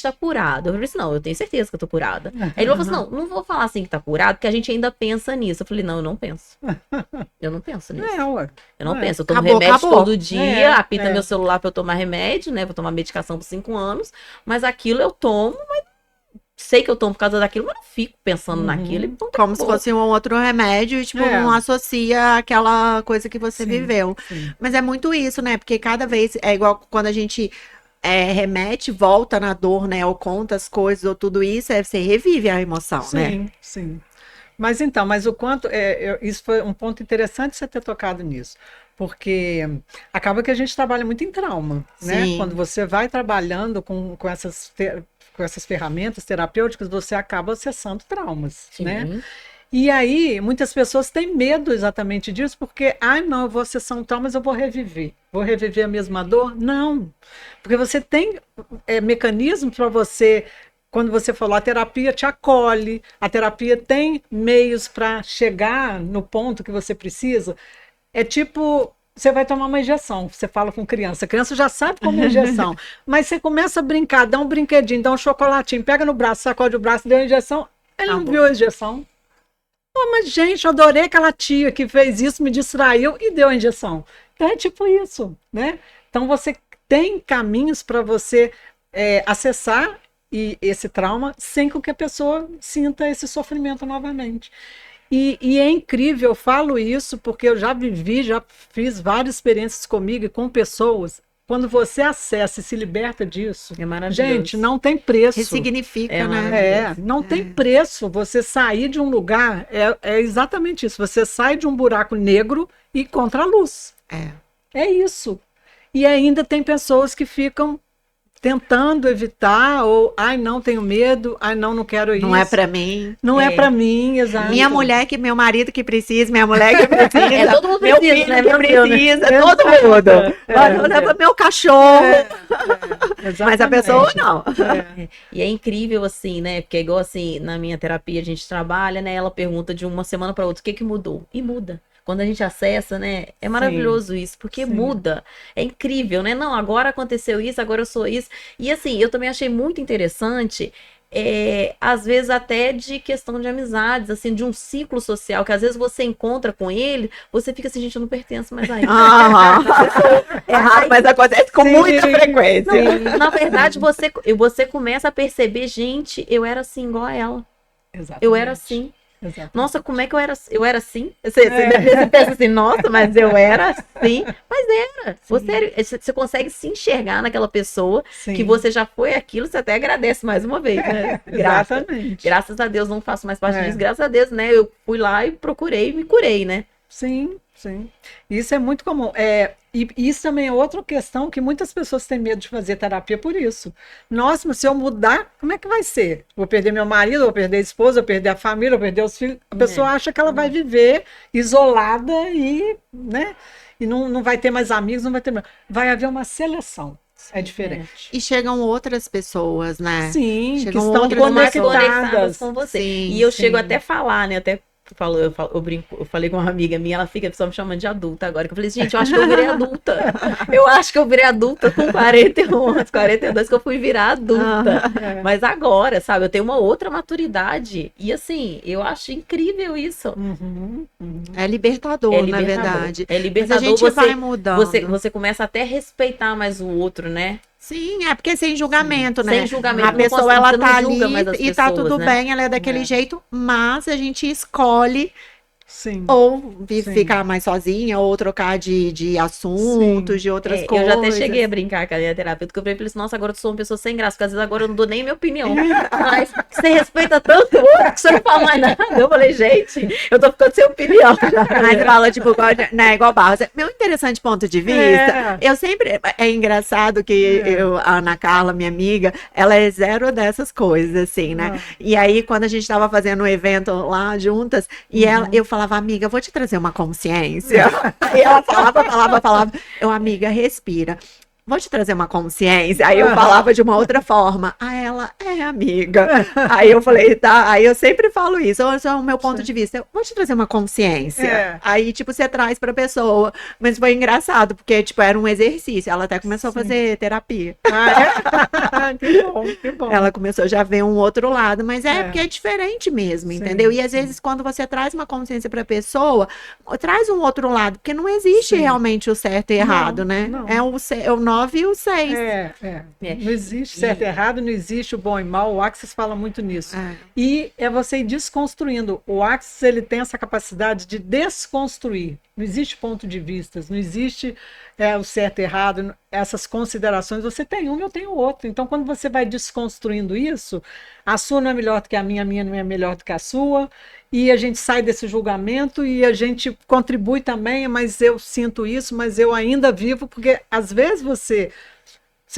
tá curado. Eu falei assim, não, eu tenho certeza que eu tô curada. Aí ele falou assim, não vou falar assim que tá curado, porque a gente ainda pensa nisso. Eu falei, não, eu não penso. Eu não penso nisso. Eu não penso. Eu tomo remédio todo dia, apita meu celular pra eu tomar remédio, né? Vou tomar medicação por 5 anos, mas aquilo eu tomo, mas sei que eu tomo por causa daquilo, mas não fico pensando naquilo. Então como se fosse um outro remédio e, tipo, não associa aquela coisa que você viveu. Mas é muito isso, né? Porque cada vez, é igual quando a gente remete, volta na dor, né? Ou conta as coisas, ou tudo isso, você revive a emoção, né? Sim. Mas o quanto, isso foi um ponto interessante você ter tocado nisso. Porque acaba que a gente trabalha muito em trauma, né? Quando você vai trabalhando com essas ferramentas terapêuticas, você acaba acessando traumas, né? E aí, muitas pessoas têm medo exatamente disso, porque, não, eu vou acessar um trauma, mas eu vou reviver a mesma dor? Não, porque você tem mecanismos para você, quando você falou, a terapia te acolhe, a terapia tem meios para chegar no ponto que você precisa. É tipo você vai tomar uma injeção. Você fala com criança. A criança já sabe como é injeção. Mas você começa a brincar, dá um brinquedinho, dá um chocolatinho, pega no braço, sacode o braço, deu a injeção. Ele não viu a injeção. Oh, mas, gente, eu adorei aquela tia que fez isso, me distraiu e deu a injeção. Então é tipo isso, né? Então você tem caminhos para você acessar esse trauma sem que a pessoa sinta esse sofrimento novamente. E é incrível, eu falo isso porque eu já vivi, já fiz várias experiências comigo e com pessoas. Quando você acessa e se liberta disso, É maravilhoso. gente, não tem preço. Ressignifica, né? Não tem preço. Você sair de um lugar, é exatamente isso. Você sai de um buraco negro e encontra a luz. É isso. E ainda tem pessoas que ficam tentando evitar, ou, ai, não, tenho medo, ai, não quero isso. Não é pra mim. Não é pra mim, exato. Minha mulher que meu marido que precisa, minha mulher que precisa. Todo mundo meu precisa, filho né? que precisa, todo mundo. Leva meu cachorro. Mas a pessoa não. E é incrível, assim, né? Porque é igual assim, na minha terapia a gente trabalha, né? Ela pergunta de uma semana para outra, o que que mudou? E muda. Quando a gente acessa, né? É maravilhoso isso, porque muda. É incrível, né? Não, agora aconteceu isso, agora eu sou isso. E assim, eu também achei muito interessante, às vezes até de questão de amizades, assim, de um ciclo social, que às vezes você encontra com ele, você fica assim, gente, eu não pertenço mais a ele. É raro, mas acontece com muita frequência. Não, na verdade, você começa a perceber, gente, eu era assim igual a ela. Exatamente. Eu era assim. Exatamente. Nossa, como é que eu era assim? Você pensa assim, nossa, mas eu era assim. Mas era. Você consegue se enxergar naquela pessoa que você já foi aquilo, você até agradece mais uma vez, né? Exatamente. Graças a Deus não faço mais parte disso. Graças a Deus, né? Eu fui lá e procurei e me curei, né? Sim, sim. Isso é muito comum. E isso também é outra questão que muitas pessoas têm medo de fazer terapia por isso. Nossa, mas se eu mudar, como é que vai ser? Vou perder meu marido, vou perder a esposa, vou perder a família, vou perder os filhos. A pessoa acha que ela vai viver isolada e, né? E não vai ter mais amigos, não vai ter mais. Vai haver uma seleção. É diferente. E chegam outras pessoas, né? Sim, chegam que estão outras mais pessoas. conectadas com você. Sim, E eu sim. chego até a falar, né? Até eu brinco, eu falei com uma amiga minha, ela fica só me chamando de adulta agora, que eu falei, gente, eu acho que eu virei adulta. Eu acho que eu virei adulta com 41 anos, 42, que eu fui virar adulta. Mas agora, sabe, eu tenho uma outra maturidade. E assim, eu acho incrível isso. É libertador, na verdade. É libertador. Mas a gente vai mudando. Você começa até a respeitar mais o outro, né? Sim, é porque sem julgamento, né? Sem julgamento. A pessoa, ela tá ali e tá pessoas, tudo né? bem, ela é daquele jeito, mas a gente escolhe Sim. ou ficar mais sozinha, ou trocar de assuntos, de outras coisas. Eu já até cheguei a brincar com a minha terapeuta, porque eu falei assim, nossa, agora eu sou uma pessoa sem graça, porque às vezes agora eu não dou nem minha opinião. Mas você respeita tanto o outro que você não fala mais nada. Eu falei, gente, eu tô ficando sem opinião. Mas fala, tipo, né, igual Barros. Meu interessante ponto de vista, eu sempre... É engraçado que a Ana Carla, minha amiga, ela é zero dessas coisas, assim, né? E aí, quando a gente tava fazendo um evento lá juntas, e eu falava, amiga, eu vou te trazer uma consciência. Aí ela falava. Eu, amiga, respira. Vou te trazer uma consciência. Aí eu falava de uma outra forma. Aí ela, amiga. Aí eu falei, tá. Aí eu sempre falo isso. Esse é o meu ponto de vista. Eu vou te trazer uma consciência. Aí, tipo, você traz pra pessoa. Mas foi engraçado, porque, tipo, era um exercício. Ela até começou a fazer terapia. Que bom, que bom. Ela começou já a ver um outro lado. Mas porque é diferente mesmo, entendeu? E às vezes, quando você traz uma consciência pra pessoa, traz um outro lado. Porque não existe realmente o certo e errado, né? Não. É o 9 e o 6. Não existe certo e errado, não existe o bom e mal. O Axis fala muito nisso. E é você ir desconstruindo. O Axis, ele tem essa capacidade de desconstruir. Não existe ponto de vista, não existe o certo e errado, essas considerações. Você tem um, eu tenho outro. Então, quando você vai desconstruindo isso, a sua não é melhor do que a minha não é melhor do que a sua, e a gente sai desse julgamento e a gente contribui também, mas eu sinto isso, mas eu ainda vivo, porque às vezes você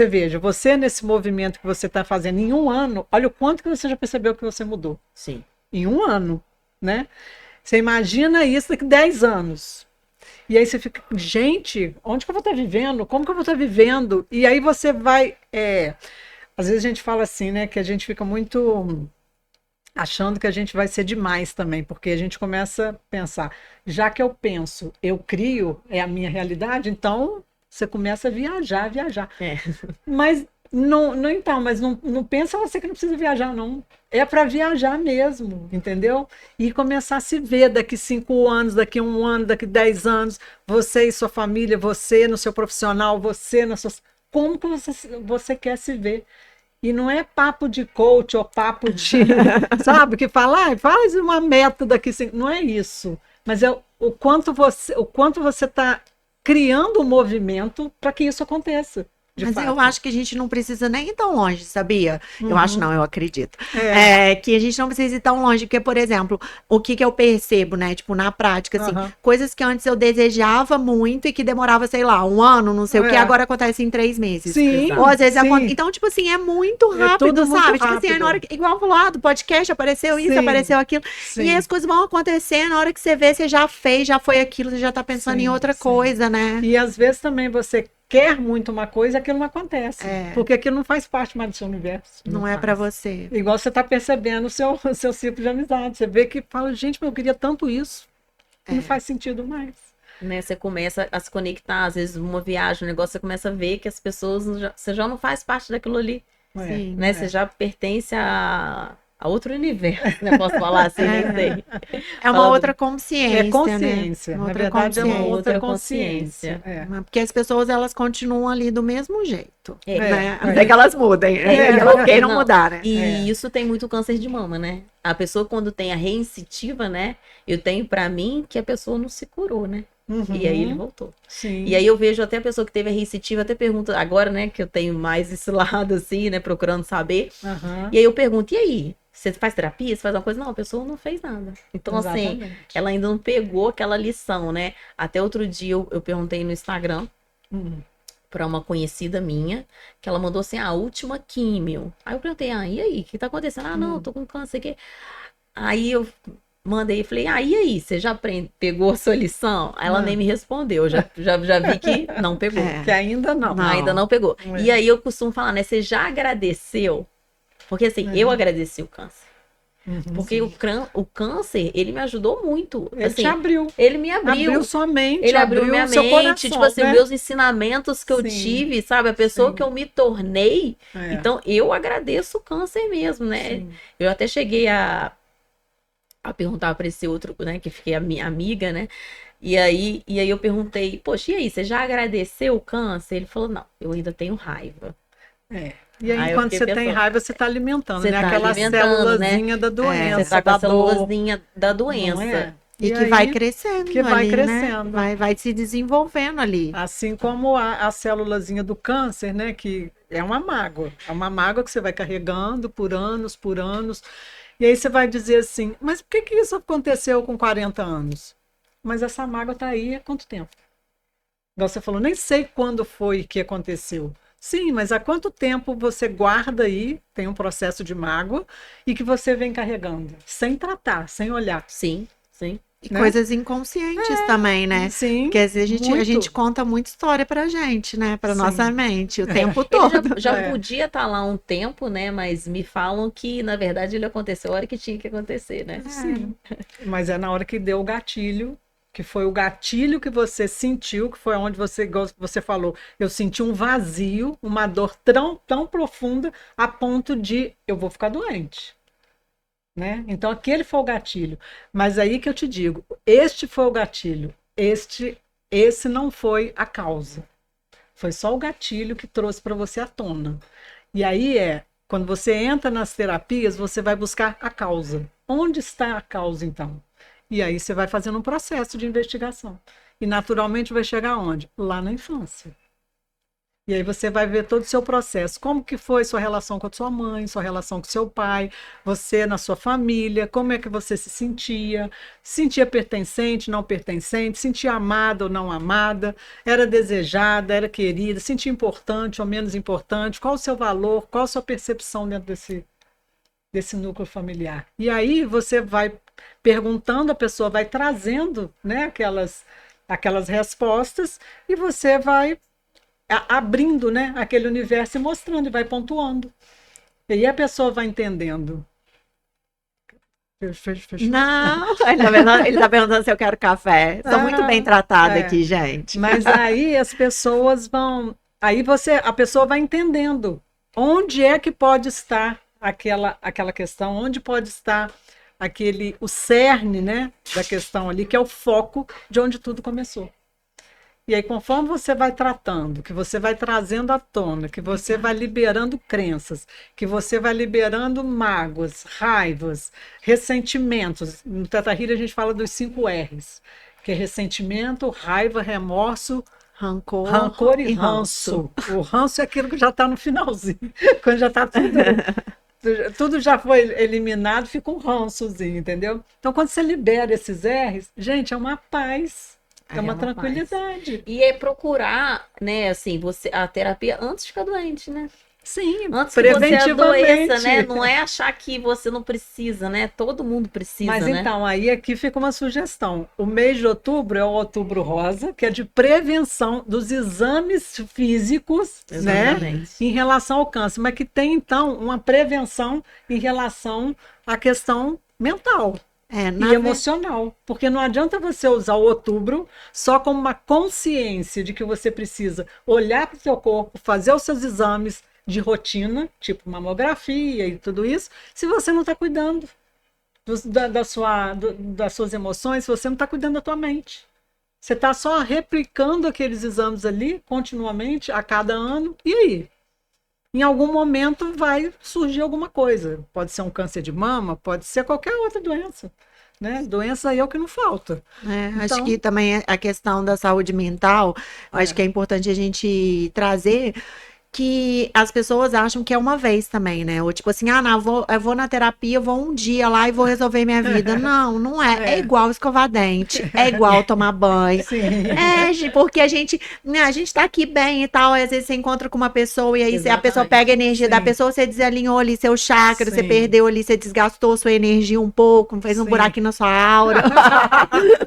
veja, você nesse movimento que você está fazendo em um ano, olha o quanto que você já percebeu que você mudou. Sim. Em um ano, né? Você imagina isso daqui 10 anos. E aí você fica, gente, onde que eu vou estar vivendo? Como que eu vou estar vivendo? E aí você vai... Às vezes a gente fala assim, né? Que a gente fica muito achando que a gente vai ser demais também, porque a gente começa a pensar, já que eu penso, eu crio, é a minha realidade, então você começa a viajar, viajar. É. Mas não pensa você que não precisa viajar, não. É para viajar mesmo, entendeu? E começar a se ver daqui 5 anos, daqui 1 ano, daqui 10 anos, você e sua família, você no seu profissional, você na sua. Como que você quer se ver? E não é papo de coach ou papo de, sabe, que fala, faz uma meta daqui 5. Não é isso. Mas é o quanto você está criando um movimento para que isso aconteça. Mas Fato. eu acho que a gente não precisa nem ir tão longe, sabia? Eu acho não, eu acredito. É. Que a gente não precisa ir tão longe, porque, por exemplo, o que eu percebo, né? Tipo, na prática, assim, coisas que antes eu desejava muito e que demorava, sei lá, 1 ano, não sei o que, agora acontece em 3 meses. Sim. Ou às vezes então, tipo assim, é muito rápido, sabe? Muito tipo rápido. assim, na hora que, igual falou, do podcast apareceu isso, apareceu aquilo. Sim. E aí as coisas vão acontecer, na hora que você vê, você já fez, já foi aquilo, você já tá pensando em outra coisa, né? E às vezes também você quer muito uma coisa, aquilo não acontece. Porque aquilo não faz parte mais do seu universo. Não é para você. Igual você está percebendo o seu ciclo de amizade. Você vê que fala, gente, mas eu queria tanto isso. Não faz sentido mais. Né, você começa a se conectar, às vezes uma viagem, um negócio, você começa a ver que as pessoas, você já não faz parte daquilo ali. Sim, né? Você já pertence a outro universo, né? Posso falar assim, nem sei. É uma outra consciência, É consciência. Né? Na verdade, é uma outra consciência. Porque as pessoas, elas continuam ali do mesmo jeito. Né? É. Até que elas mudem. Elas queiram mudar, né? E isso tem muito câncer de mama, né? A pessoa, quando tem a reincitiva, né? Eu tenho pra mim que a pessoa não se curou, né? E aí ele voltou. Sim. E aí eu vejo até a pessoa que teve a reincitiva, até pergunta, agora, né, que eu tenho mais esse lado, assim, né, procurando saber. E aí eu pergunto, e aí? Você faz terapia? Você faz uma coisa? Não, a pessoa não fez nada. Então, Exatamente. assim, ela ainda não pegou aquela lição, né? Até outro dia eu perguntei no Instagram pra uma conhecida minha, que ela mandou assim, a última químio. Aí eu perguntei, e aí? O que tá acontecendo? Não, eu tô com câncer aqui. Aí eu mandei e falei, e aí? Você já pegou a sua lição? Aí ela nem me respondeu, já vi que não pegou. Que ainda não. Ainda não pegou. E aí eu costumo falar, né? Você já agradeceu? Porque assim, eu agradeci o câncer. Porque o câncer, ele me ajudou muito. Ele assim, te abriu. Ele me abriu. Abriu sua mente. Ele abriu minha seu mente. coração, Tipo assim, né? os meus ensinamentos que eu tive, sabe? A pessoa que eu me tornei. Então, eu agradeço o câncer mesmo, né? Eu até cheguei a perguntar para esse outro, né? Que fiquei amiga, né? E aí eu perguntei, poxa, e aí, você já agradeceu o câncer? Ele falou, não, eu ainda tenho raiva. E aí, quando você tem raiva, você está alimentando, né? Tá aquela célulazinha, né? Da doença. Você tá com a célulazinha da doença. E que vai crescendo. Que vai ali, crescendo. Né? Vai se desenvolvendo ali. Assim como a célulazinha do câncer, né? Que é uma mágoa. É uma mágoa que você vai carregando por anos, por anos. E aí você vai dizer assim, mas por que isso aconteceu com 40 anos? Mas essa mágoa está aí há quanto tempo? Igual você falou, nem sei quando foi que aconteceu. Sim, mas há quanto tempo você guarda aí, tem um processo de mágoa, e que você vem carregando, sem tratar, sem olhar. Sim. E coisas inconscientes também, né? Sim. Porque às vezes a gente conta muita história pra gente, né? Pra nossa mente, o tempo todo. Ele já podia estar lá um tempo, né? Mas me falam que, na verdade, ele aconteceu a hora que tinha que acontecer, né? Sim. Mas é na hora que deu o gatilho, que foi o gatilho que você sentiu, que foi onde você falou, eu senti um vazio, uma dor tão profunda, a ponto de eu vou ficar doente. Né? Então aquele foi o gatilho. Mas aí que eu te digo, este foi o gatilho, esse não foi a causa. Foi só o gatilho que trouxe para você à tona. E aí quando você entra nas terapias, você vai buscar a causa. Onde está a causa, então? E aí você vai fazendo um processo de investigação. E naturalmente vai chegar aonde? Lá na infância. E aí você vai ver todo o seu processo. Como que foi sua relação com a sua mãe, sua relação com seu pai, você na sua família, como é que você se sentia? Sentia pertencente, não pertencente, sentia amada ou não amada, era desejada, era querida, sentia importante ou menos importante, qual o seu valor, qual a sua percepção dentro desse núcleo familiar. E aí você vai perguntando, a pessoa vai trazendo, né, aquelas respostas e você vai abrindo, né, aquele universo e mostrando, e vai pontuando. E aí a pessoa vai entendendo. Fechou. Não, ele tá perguntando se eu quero café. Sou muito bem tratada aqui, gente. Mas aí as pessoas vão. Aí a pessoa vai entendendo onde é que pode estar aquela questão, onde pode estar o cerne, né, da questão ali, que é o foco de onde tudo começou. E aí, conforme você vai tratando, que você vai trazendo à tona, que você vai liberando crenças, que você vai liberando mágoas, raivas, ressentimentos. No Teta Healing a gente fala dos 5 R's, que é ressentimento, raiva, remorso, rancor e ranço. O ranço é aquilo que já está no finalzinho, quando já está tudo já foi eliminado, fica um rançozinho, entendeu? Então, quando você libera esses R's, gente, é uma paz. É uma tranquilidade. Paz. E é procurar, né, assim, a terapia antes de ficar doente, né? Sim, antes que você adoeça, né? Não é achar que você não precisa, né? Todo mundo precisa, Mas né? então, aí aqui fica uma sugestão. O mês de outubro é o Outubro Rosa, que é de prevenção dos exames físicos, né? Em relação ao câncer, mas que tem, então, uma prevenção em relação à questão mental. E emocional, porque não adianta você usar o outubro só como uma consciência de que você precisa olhar para o seu corpo, fazer os seus exames de rotina, tipo mamografia e tudo isso, se você não está cuidando das suas emoções, se você não está cuidando da tua mente. Você está só replicando aqueles exames ali continuamente, a cada ano, e aí? Em algum momento vai surgir alguma coisa. Pode ser um câncer de mama, pode ser qualquer outra doença. Né? Doença aí é o que não falta. Então, acho que também a questão da saúde mental, acho que é importante a gente trazer que as pessoas acham que é uma vez também, né? Ou tipo assim, não, eu vou na terapia, eu vou um dia lá e vou resolver minha vida. Não, não é. É igual escovar dente, é igual tomar banho. Sim. Porque a gente tá aqui bem e tal, às vezes você encontra com uma pessoa e aí a pessoa pega a energia da pessoa, você desalinhou ali seu chakra, você perdeu ali, você desgastou sua energia um pouco, fez um buraquinho na sua aura.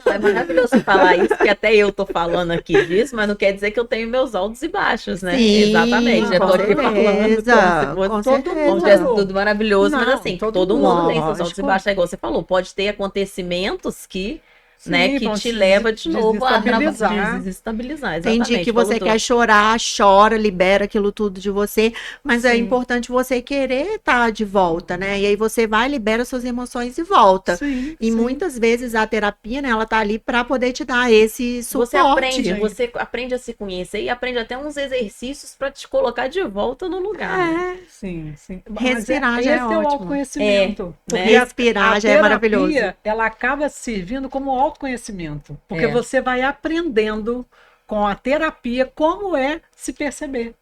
É maravilhoso falar isso, porque até eu tô falando aqui disso, mas não quer dizer que eu tenho meus altos e baixos, né? Sim. Exatamente. Já tô aqui falando como se fosse tudo maravilhoso, mas assim, todo mundo tem seus altos e baixos, é igual você falou, pode ter acontecimentos que, né, que te leva de novo a desestabilizar. Entendi que você quer chorar, chora, libera aquilo tudo de você, mas é importante você querer estar de volta, né? E aí você vai, libera suas emoções e volta. E muitas vezes a terapia, né, ela tá ali para poder te dar esse suporte. Você aprende a se conhecer e aprende até uns exercícios para te colocar de volta no lugar. Sim. Respirar já é ótimo. Esse é o autoconhecimento. Respirar já é maravilhoso. Ela acaba servindo como autoconhecimento, porque você vai aprendendo com a terapia como é se perceber.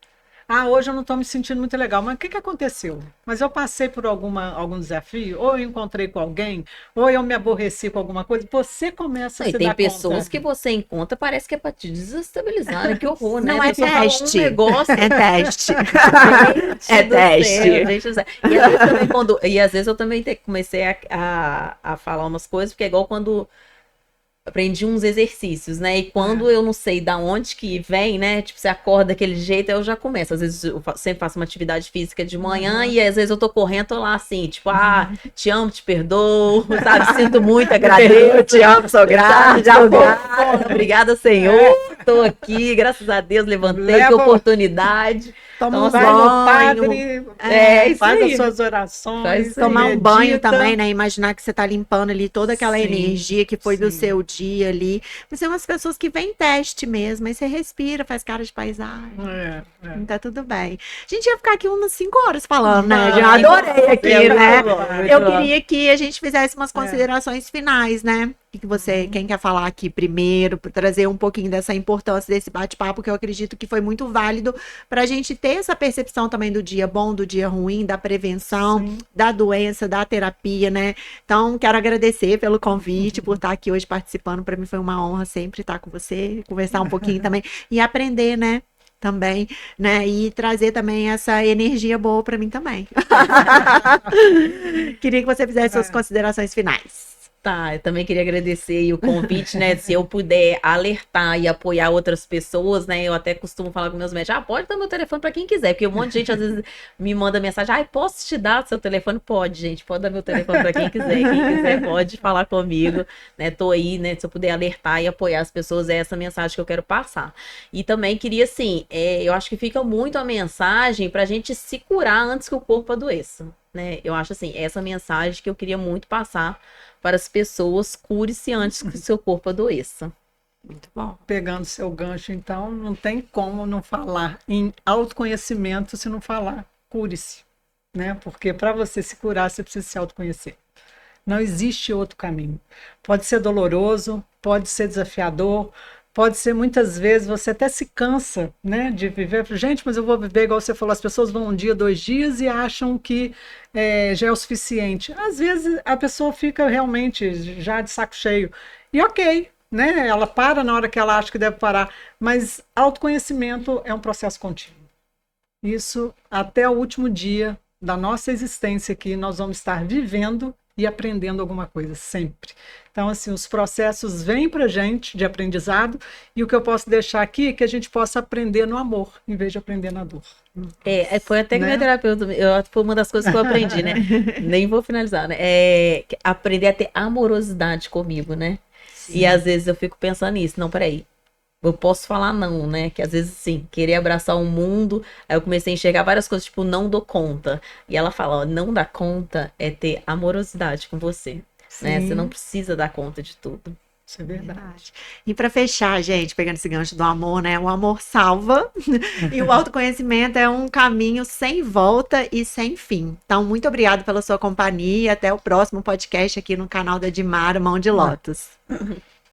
Hoje eu não estou me sentindo muito legal, mas o que aconteceu? Mas eu passei por algum desafio, ou eu encontrei com alguém, ou eu me aborreci com alguma coisa, você começa a se dar conta. Tem pessoas que você encontra, parece que é para te desestabilizar, né? Que horror, né? Não é teste. É teste. É teste. E às vezes eu também comecei a falar umas coisas, porque é igual quando aprendi uns exercícios, né? E quando eu não sei da onde que vem, né? Tipo, você acorda daquele jeito, eu já começo. Às vezes eu sempre faço uma atividade física de manhã e às vezes eu tô correndo, tô lá assim, tipo, te amo, te perdoo, sabe? Sinto muito, agradeço. Te amo, sou grata, já vou. Obrigada, Senhor. Tô aqui, graças a Deus, levantei, que oportunidade. Toma um banho, faz as suas orações. Tomar um banho também, né? Imaginar que você tá limpando ali toda aquela energia que foi do seu dia ali. Mas tem umas pessoas que vêm teste mesmo, aí você respira, faz cara de paisagem. Tá tudo bem. A gente ia ficar aqui umas 5 horas falando, né? Já adorei aqui, né? Eu queria que a gente fizesse umas considerações finais, né? Quem quer falar aqui primeiro, para trazer um pouquinho dessa importância desse bate-papo, que eu acredito que foi muito válido para a gente ter essa percepção também do dia bom, do dia ruim, da prevenção, da doença, da terapia, né? Então, quero agradecer pelo convite, por estar aqui hoje participando. Para mim foi uma honra sempre estar com você, conversar um pouquinho também e aprender, né? Também, né? E trazer também essa energia boa para mim também. Queria que você fizesse suas considerações finais. Tá, eu também queria agradecer aí o convite, né? Se eu puder alertar e apoiar outras pessoas, né? Eu até costumo falar com meus médicos, pode dar meu telefone para quem quiser, porque um monte de gente às vezes me manda mensagem, posso te dar seu telefone? Pode, gente, pode dar meu telefone para quem quiser pode falar comigo, né? Tô aí, né? Se eu puder alertar e apoiar as pessoas, é essa mensagem que eu quero passar. E também queria, assim, eu acho que fica muito a mensagem pra gente se curar antes que o corpo adoeça, né? Eu acho, assim, essa mensagem que eu queria muito passar para as pessoas, cure-se antes que o seu corpo adoeça. Muito bom. Pegando seu gancho, então, não tem como não falar em autoconhecimento se não falar cure-se, né? Porque para você se curar, você precisa se autoconhecer. Não existe outro caminho. Pode ser doloroso, pode ser desafiador, pode ser muitas vezes você até se cansa, né, de viver. Gente, mas eu vou viver igual você falou, as pessoas vão um dia, 2 dias e acham que já é o suficiente. Às vezes a pessoa fica realmente já de saco cheio. E ok, né? Ela para na hora que ela acha que deve parar. Mas autoconhecimento é um processo contínuo. Isso até o último dia da nossa existência aqui, nós vamos estar vivendo e aprendendo alguma coisa, sempre. Então, assim, os processos vêm para a gente de aprendizado e o que eu posso deixar aqui é que a gente possa aprender no amor, em vez de aprender na dor. Foi até que minha terapeuta, foi uma das coisas que eu aprendi, né? Nem vou finalizar, né? Aprender a ter amorosidade comigo, né? Sim. E às vezes eu fico pensando nisso, não, peraí. Eu posso falar não, né? Que às vezes, sim, querer abraçar o mundo. Aí eu comecei a enxergar várias coisas, tipo, não dou conta. E ela fala, ó, não dar conta é ter amorosidade com você, né? Você não precisa dar conta de tudo. Isso é verdade. E para fechar, gente, pegando esse gancho do amor, né? O amor salva e o autoconhecimento é um caminho sem volta e sem fim. Então, muito obrigada pela sua companhia. Até o próximo podcast aqui no canal da Dimara Mão de Lótus.